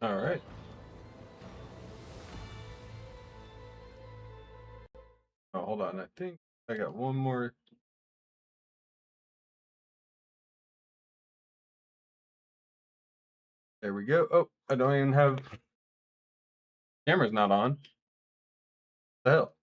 All right. Oh, hold on. I think I got one more. There we go. Oh, I don't even have camera's not on. What the hell?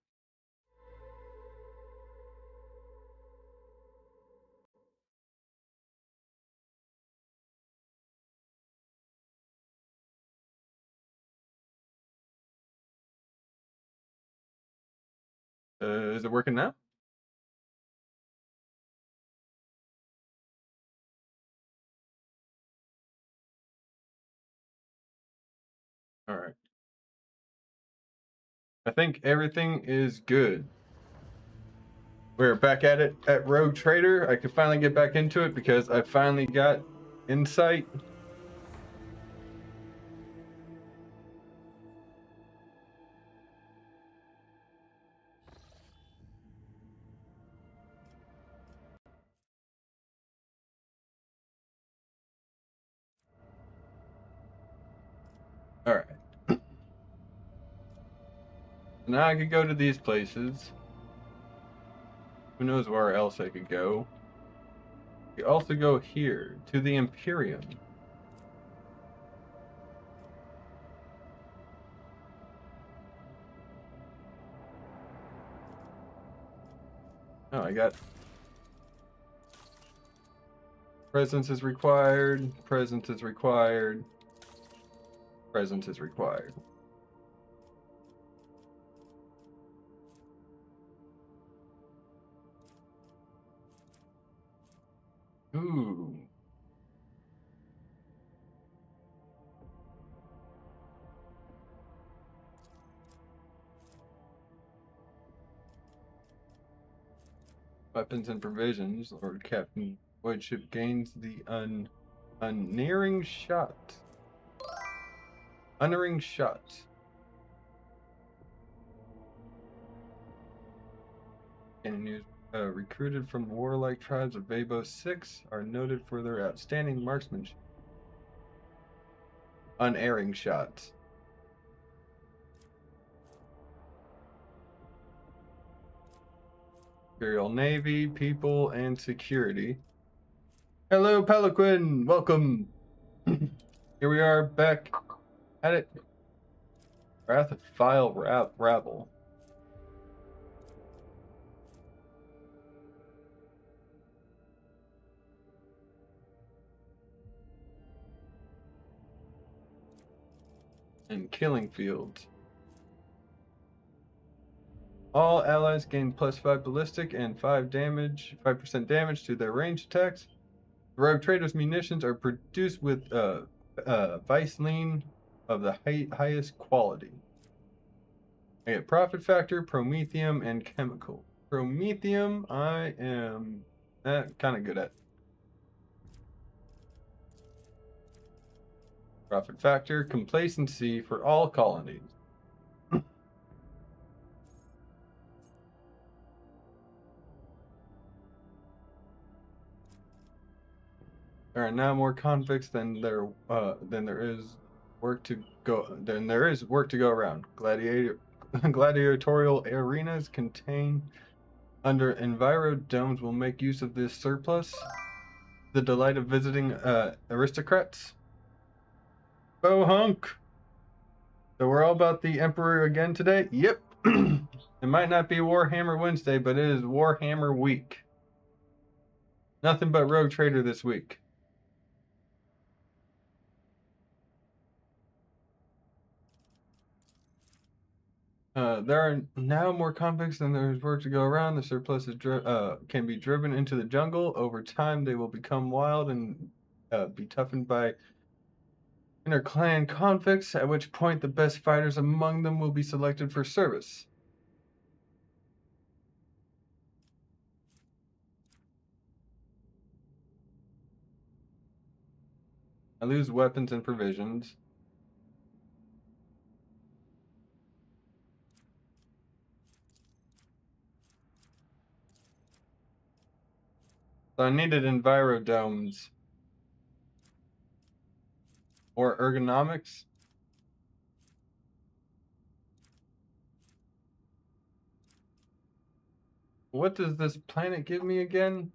Is it working now? All right. I think everything is good. We're back at it at Rogue Trader. I could finally get back into it because I finally got insight. All right. Now I could go to these places. Who knows where else I could go? You also go here to the Imperium. Oh, I got presence is required. Presence is required. Presence is required. Ooh. Weapons and provisions. Lord Captain Voidship gains the unerring shot. Unerring shot. And use recruited from warlike tribes of Vabo 6 are noted for their outstanding marksmanship. Unerring shots. Imperial Navy, people, and security. Hello, Peliquin! Welcome! Here we are back at it. Wrath of File Rabble. And Killing Fields. All allies gain +5 ballistic and 5% damage to their ranged attacks. Rogue Traders munitions are produced with Viceline of the highest quality. I get profit factor, promethium, and chemical. Promethium, I am kind of good at. Profit factor, complacency for all colonies. There are now more convicts than there is work to go around. Gladiatorial arenas contained under Enviro domes will make use of this surplus. The delight of visiting aristocrats. Hunk. So we're all about the Emperor again today? Yep. It might not be Warhammer Wednesday, but it is Warhammer week. Nothing but Rogue Trader this week. There are now more convicts than there is work to go around. The surplus can be driven into the jungle. Over time, they will become wild and be toughened by inter-clan conflicts, at which point the best fighters among them will be selected for service. I lose weapons and provisions. So I needed envirodomes or ergonomics. what does this planet give me again?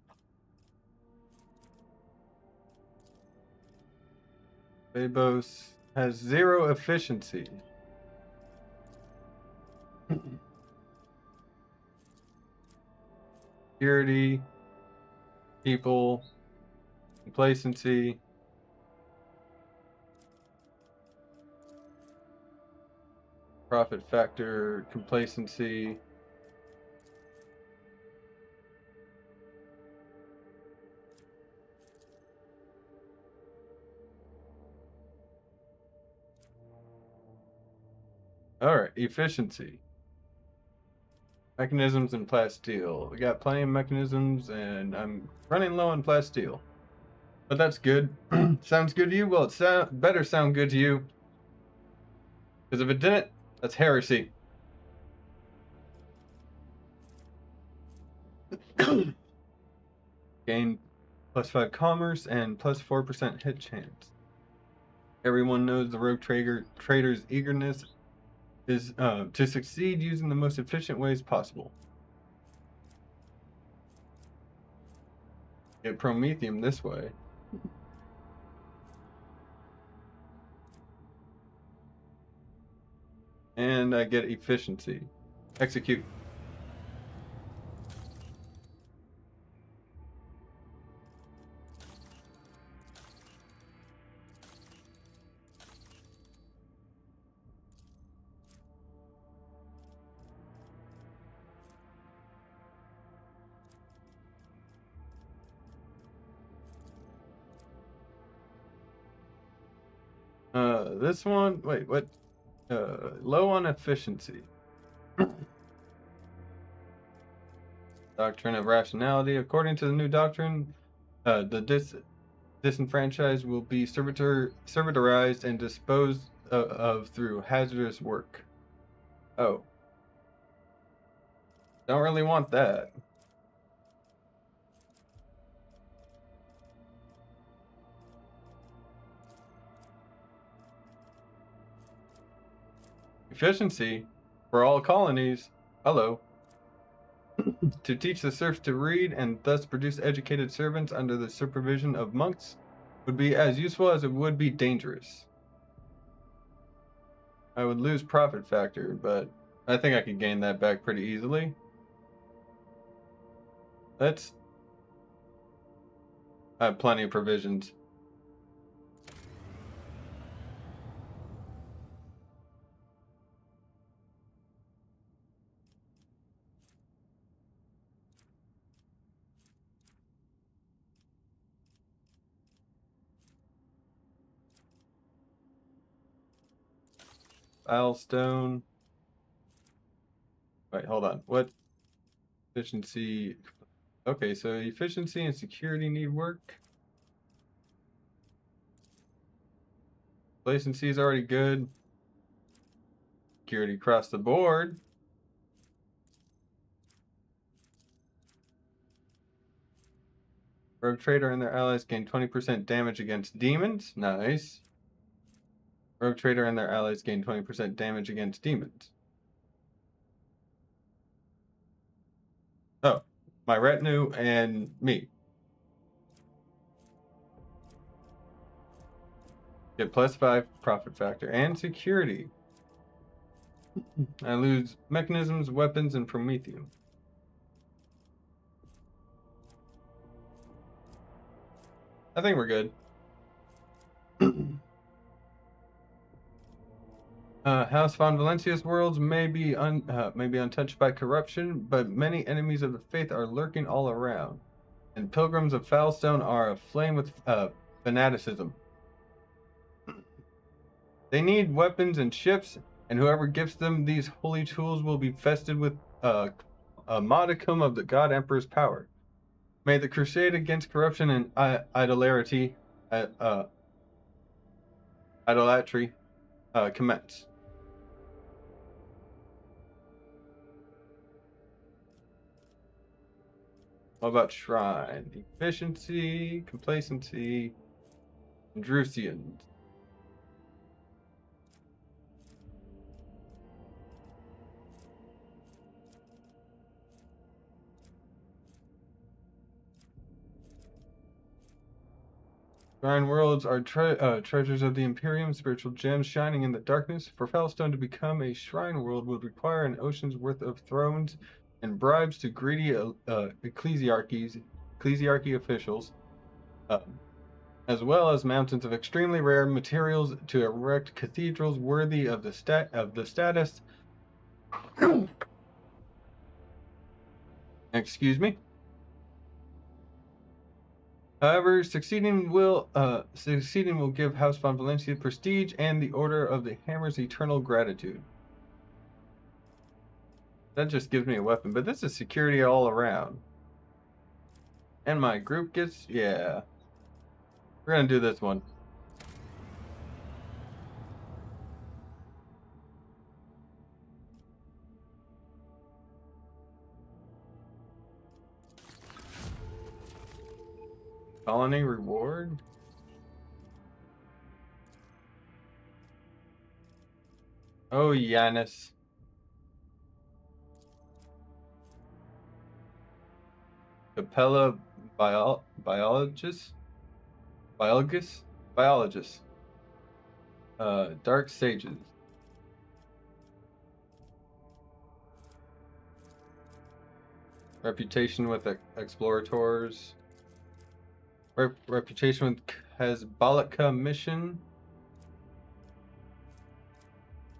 Babos has 0 efficiency. Security, people, complacency. Profit factor, complacency. All right, efficiency. Mechanisms and plasteel. We got plenty of mechanisms, and I'm running low on plasteel. But that's good. Sounds good to you? Well, it better sound good to you. Because if it didn't, that's heresy. Gain +5 commerce and +4% hit chance. Everyone knows the rogue trader's eagerness is to succeed using the most efficient ways possible. Get Promethium this way. And I get efficiency. Execute. This one, wait, what? Low on efficiency. Doctrine of rationality. According to the new doctrine, the disenfranchised will be servitorized and disposed of through hazardous work. Oh. Don't really want that. Efficiency for all colonies. Hello. To teach the serfs to read and thus produce educated servants under the supervision of monks would be as useful as it would be dangerous. I would lose profit factor, but I think I could gain that back pretty easily. I have plenty of provisions. Stone. Wait, hold on. What? Efficiency. Okay, so efficiency and security need work. Complacency is already good. Security across the board. Rogue Trader and their allies gain 20% damage against demons. Nice. Rogue Trader and their allies gain 20% damage against demons. Oh, my retinue and me. Get +5 profit factor and security. I lose mechanisms, weapons, and promethium. I think we're good. House von Valencia's worlds may be untouched by corruption, but many enemies of the faith are lurking all around, and pilgrims of Foulstone are aflame with fanaticism. They need weapons and ships, and whoever gives them these holy tools will be vested with a modicum of the God Emperor's power. May the crusade against corruption and idolatry commence. What about Shrine? Efficiency, complacency, Drusians. Shrine worlds are treasures of the Imperium, spiritual gems shining in the darkness. For Felstone to become a shrine world would require an ocean's worth of thrones and bribes to greedy ecclesiarchy officials, as well as mountains of extremely rare materials to erect cathedrals worthy of the status. Excuse me. However, succeeding will give House von Valencia prestige and the Order of the Hammer's eternal gratitude. That just gives me a weapon, but this is security all around. And my group gets, yeah. We're gonna do this one. Colony reward? Oh, Yanis. Capella biologist? Biologist. Dark Sages. Reputation with explorators. Reputation with Hezbollah mission.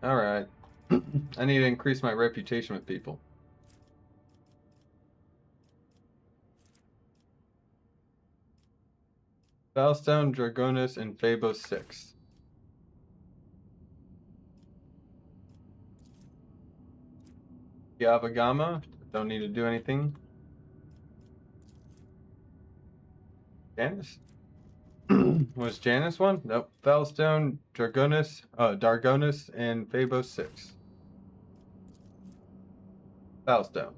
Alright. I need to increase my reputation with people. Valstone, Dragonis, and Phobos 6. Yavagama, don't need to do anything. Janice? Was Janice one? Nope. Valstone, Dargonis, and Phobos 6. Valstone.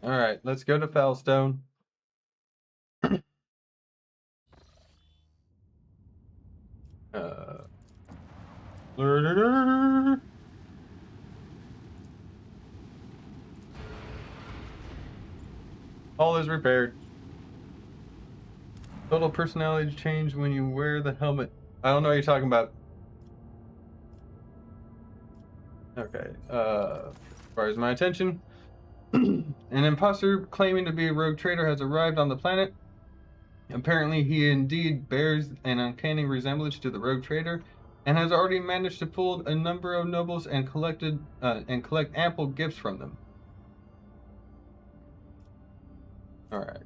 Alright, let's go to Falstone. All is repaired. Total personality change when you wear the helmet. I don't know what you're talking about. Okay, requires my attention. An imposter claiming to be a rogue trader has arrived on the planet. Apparently, he indeed bears an uncanny resemblance to the rogue trader, and has already managed to fool a number of nobles and collect ample gifts from them. All right.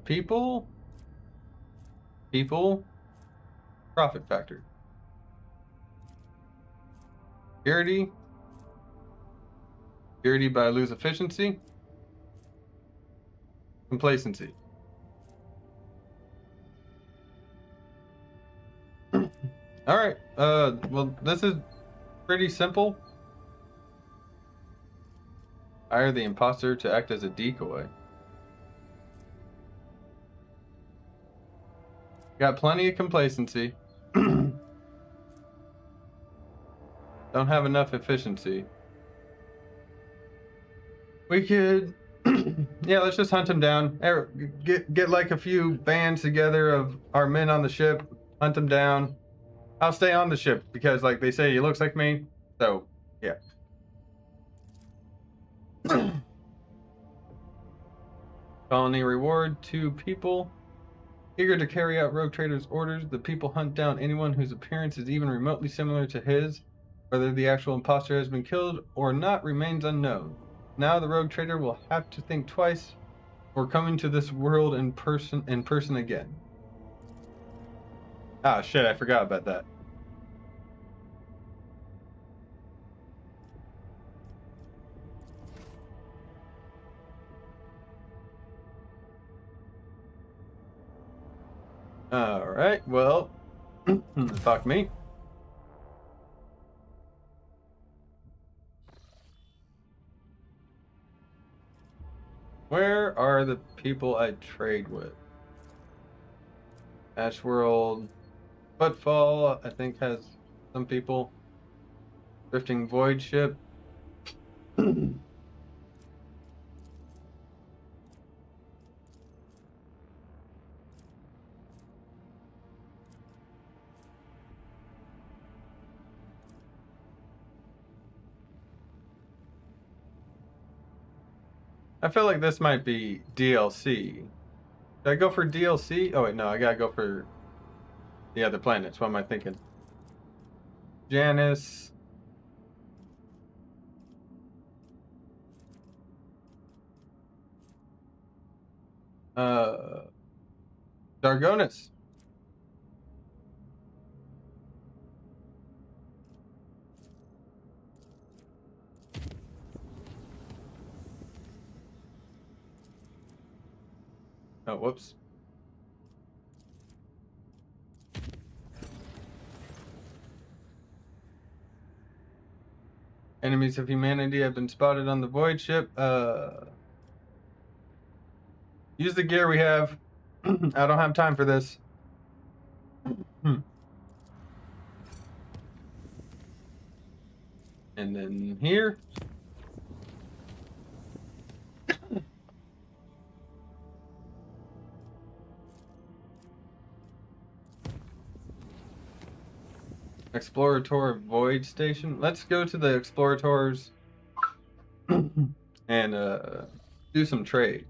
People, profit factor, security by lose efficiency, complacency. All right. Well, this is pretty simple. Hire the imposter to act as a decoy. Got plenty of complacency. Don't have enough efficiency. We could, yeah, let's just hunt him down. Get like a few bands together of our men on the ship. Hunt him down. I'll stay on the ship because, like they say, he looks like me. So, yeah. Colony reward, 2 people. Eager to carry out Rogue Trader's orders, the people hunt down anyone whose appearance is even remotely similar to his. Whether the actual imposter has been killed or not remains unknown. Now the Rogue Trader will have to think twice before coming to this world in person again. Ah, shit, I forgot about that. Alright, well, fuck me. Where are the people I trade with? Ashworld, Footfall, I think has some people. Drifting void ship. I feel like this might be DLC. Did I go for DLC? Oh wait, no, I gotta go for the other planets. What am I thinking? Janus. Uh, Dargonis. Oh, whoops. Enemies of humanity have been spotted on the void ship. Use the gear we have. I don't have time for this. And then here. Explorator Void Station. Let's go to the Explorators and do some trade.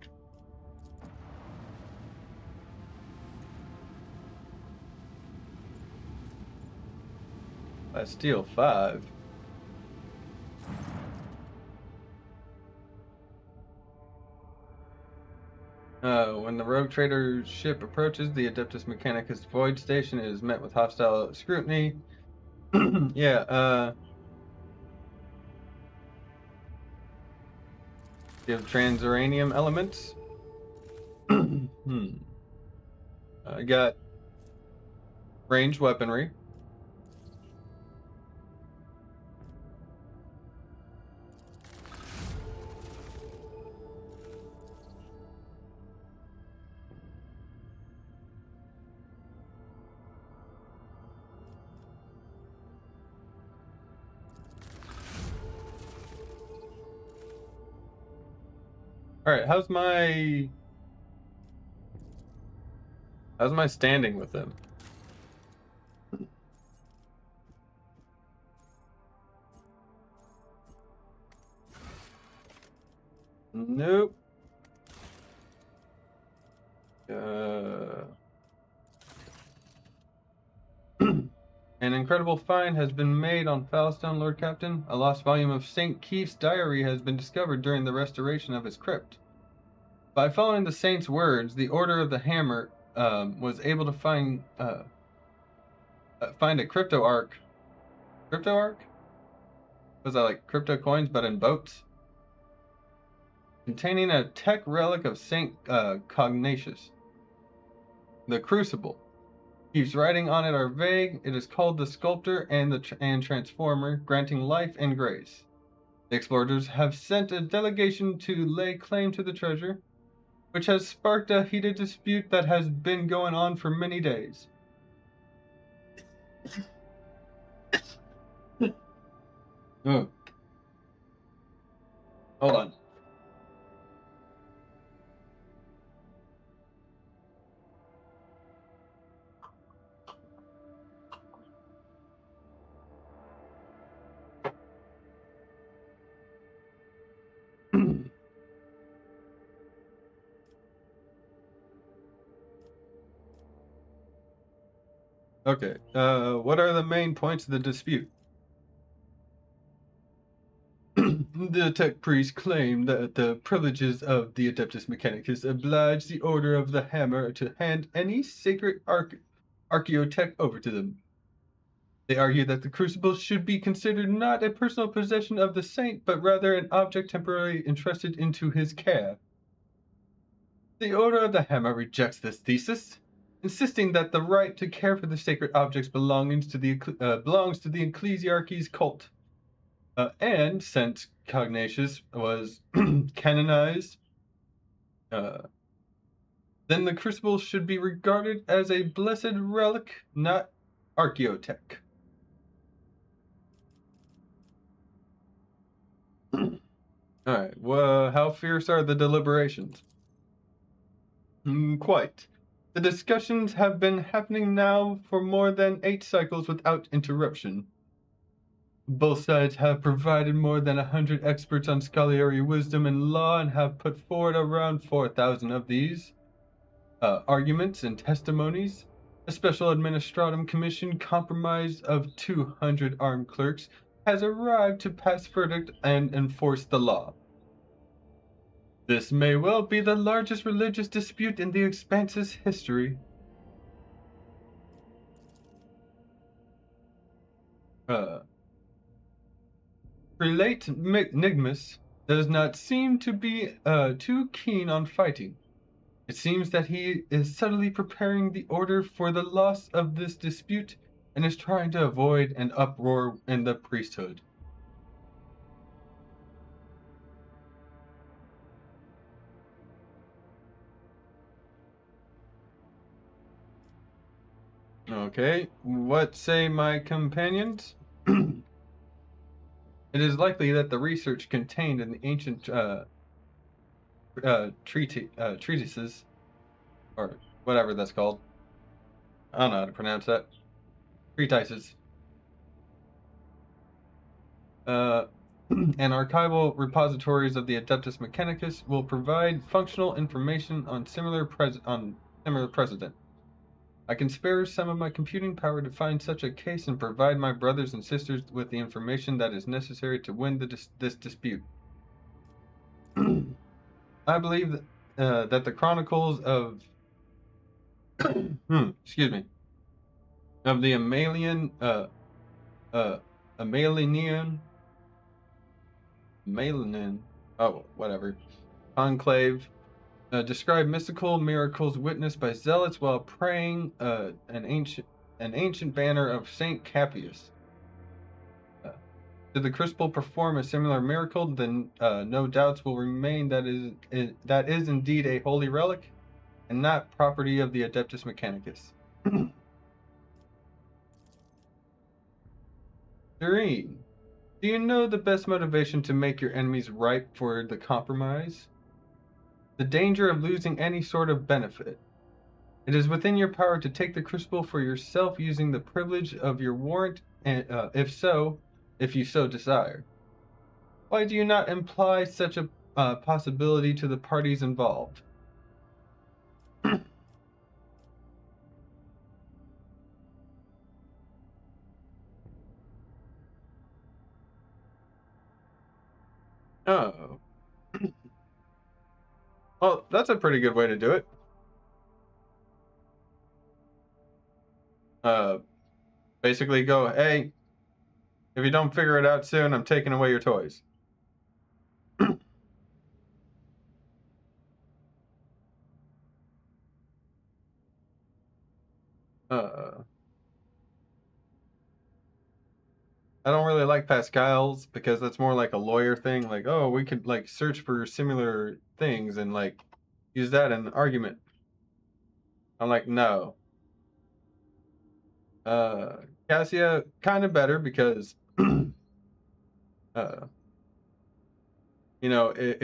I steal 5. When the rogue trader's ship approaches the Adeptus Mechanicus Void Station, it is met with hostile scrutiny. Yeah, give transuranium elements. I got ranged weaponry. All right, how's my standing with them? Nope. An incredible find has been made on Falstone, Lord Captain. A lost volume of St. Keith's diary has been discovered during the restoration of his crypt. By following the saint's words, the Order of the Hammer was able to find a crypto arc. Crypto arc? Was that like crypto coins, but in boats? Containing a tech relic of Saint Cognatius. The Crucible. Keith's writing on it are vague. It is called the Sculptor and the Transformer, granting life and grace. The explorers have sent a delegation to lay claim to the treasure, which has sparked a heated dispute that has been going on for many days. Oh. Hold on. Okay, what are the main points of the dispute? The tech priest claimed that the privileges of the Adeptus Mechanicus oblige the Order of the Hammer to hand any sacred archaeotech over to them. They argue that the crucible should be considered not a personal possession of the saint, but rather an object temporarily entrusted into his care. The Order of the Hammer rejects this thesis, insisting that the right to care for the sacred objects belongs to the ecclesiarchy's cult. And since Cognatius was canonized, then the crucible should be regarded as a blessed relic, not archaeotech. Alright, well, how fierce are the deliberations? Quite. The discussions have been happening now for more than 8 cycles without interruption. Both sides have provided more than 100 experts on scholarly wisdom and law and have put forward around 4,000 of these arguments and testimonies. A special administratum commission comprised of 200 armed clerks has arrived to pass verdict and enforce the law. This may well be the largest religious dispute in the Expanse's history. Uh, Prelate Nigmus does not seem to be too keen on fighting. It seems that he is subtly preparing the order for the loss of this dispute and is trying to avoid an uproar in the priesthood. Okay, what say my companions? It is likely that the research contained in the ancient treatises, or whatever that's called. I don't know how to pronounce that. Treatises. And archival repositories of the Adeptus Mechanicus will provide functional information on similar precedent. I can spare some of my computing power to find such a case and provide my brothers and sisters with the information that is necessary to win this dispute. I believe that the chronicles of excuse me, of the Amalinian whatever conclave describe mystical miracles witnessed by zealots while praying an ancient banner of Saint Cappius. Did the crystal perform a similar miracle, then no doubts will remain that is indeed a holy relic and not property of the Adeptus Mechanicus. Doreen, do you know the best motivation to make your enemies ripe for the compromise? The danger of losing any sort of benefit. It is within your power to take the crucible for yourself using the privilege of your warrant, and if you so desire. Why do you not imply such a possibility to the parties involved? Oh. Well, that's a pretty good way to do it. Basically go, hey, if you don't figure it out soon, I'm taking away your toys. I don't really like Pascal's because that's more like a lawyer thing. Like, oh, we could like search for similar things and like use that in an argument. I'm like, no. Cassia kind of better because it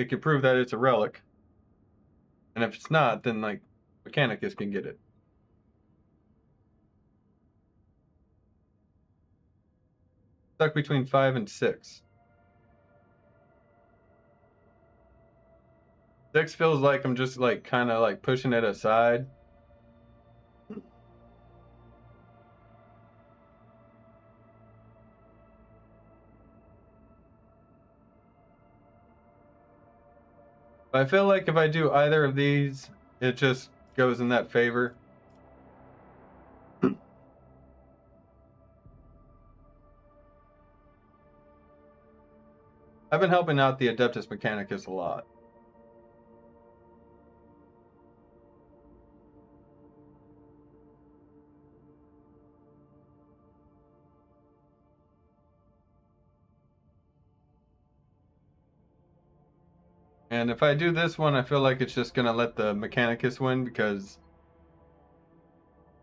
could prove that it's a relic. And if it's not, then like Mechanicus can get it. Stuck between 5 and 6. 6 feels like I'm just like kind of like pushing it aside. But I feel like if I do either of these, it just goes in that favor. I've been helping out the Adeptus Mechanicus a lot. And if I do this one, I feel like it's just going to let the Mechanicus win because,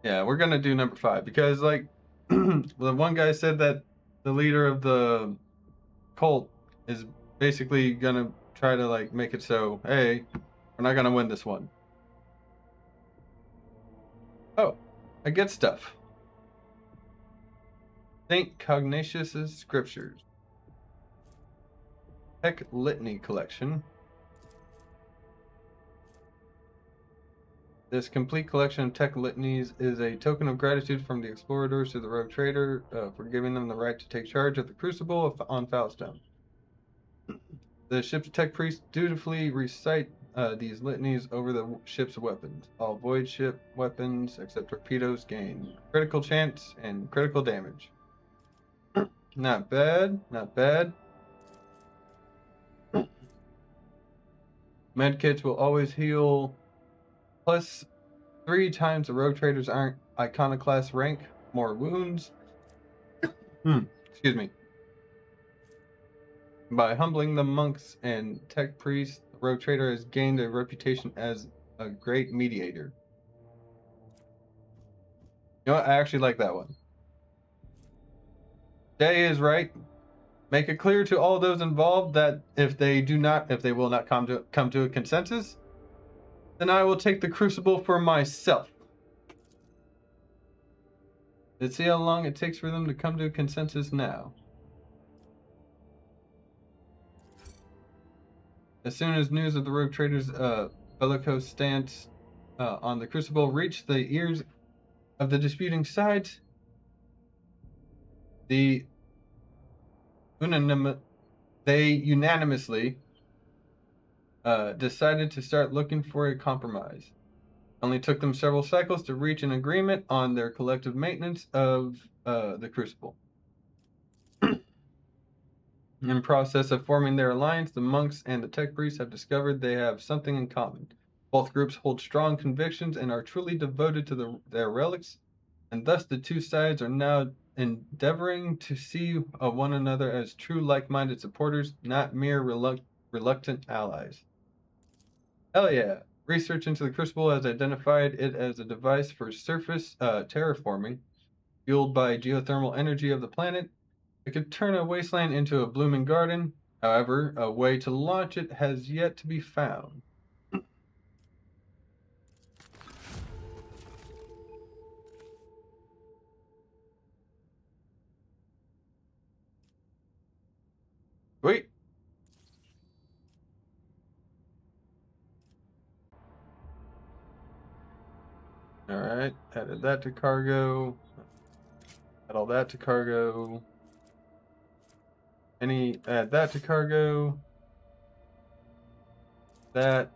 yeah, we're going to do number 5. Because, like, the one guy said that the leader of the cult is basically going to try to like make it so, hey, we're not gonna win this one. Oh, I get stuff. Saint Cognatius's Scriptures. Tech Litany Collection. This complete collection of tech litanies is a token of gratitude from the explorators to the rogue trader for giving them the right to take charge of the crucible on Foulstone. The ship's tech priests dutifully recite these litanies over the ship's weapons. All void ship weapons, except torpedoes, gain critical chance and critical damage. Not bad, not bad. Medkits will always heal plus 3 times the rogue trader's iconoclast rank, more wounds. Excuse me. By humbling the monks and tech priests, the rogue trader has gained a reputation as a great mediator. You know what? I actually like that one. Day is right. Make it clear to all those involved that if they will not come to a consensus, then I will take the crucible for myself. Let's see how long it takes for them to come to a consensus now. As soon as news of the rogue trader's bellicose stance on the crucible reached the ears of the disputing sides, they unanimously decided to start looking for a compromise. It only took them several cycles to reach an agreement on their collective maintenance of the crucible. In process of forming their alliance, the monks and the tech priests have discovered they have something in common. Both groups hold strong convictions and are truly devoted to their relics, and thus the two sides are now endeavoring to see one another as true like-minded supporters, not mere reluctant allies. Hell yeah. Research into the crucible has identified it as a device for surface terraforming, fueled by geothermal energy of the planet. It could turn a wasteland into a blooming garden. However, a way to launch it has yet to be found. Wait. Alright, added that to cargo. Add all that to cargo. Add that to cargo. That.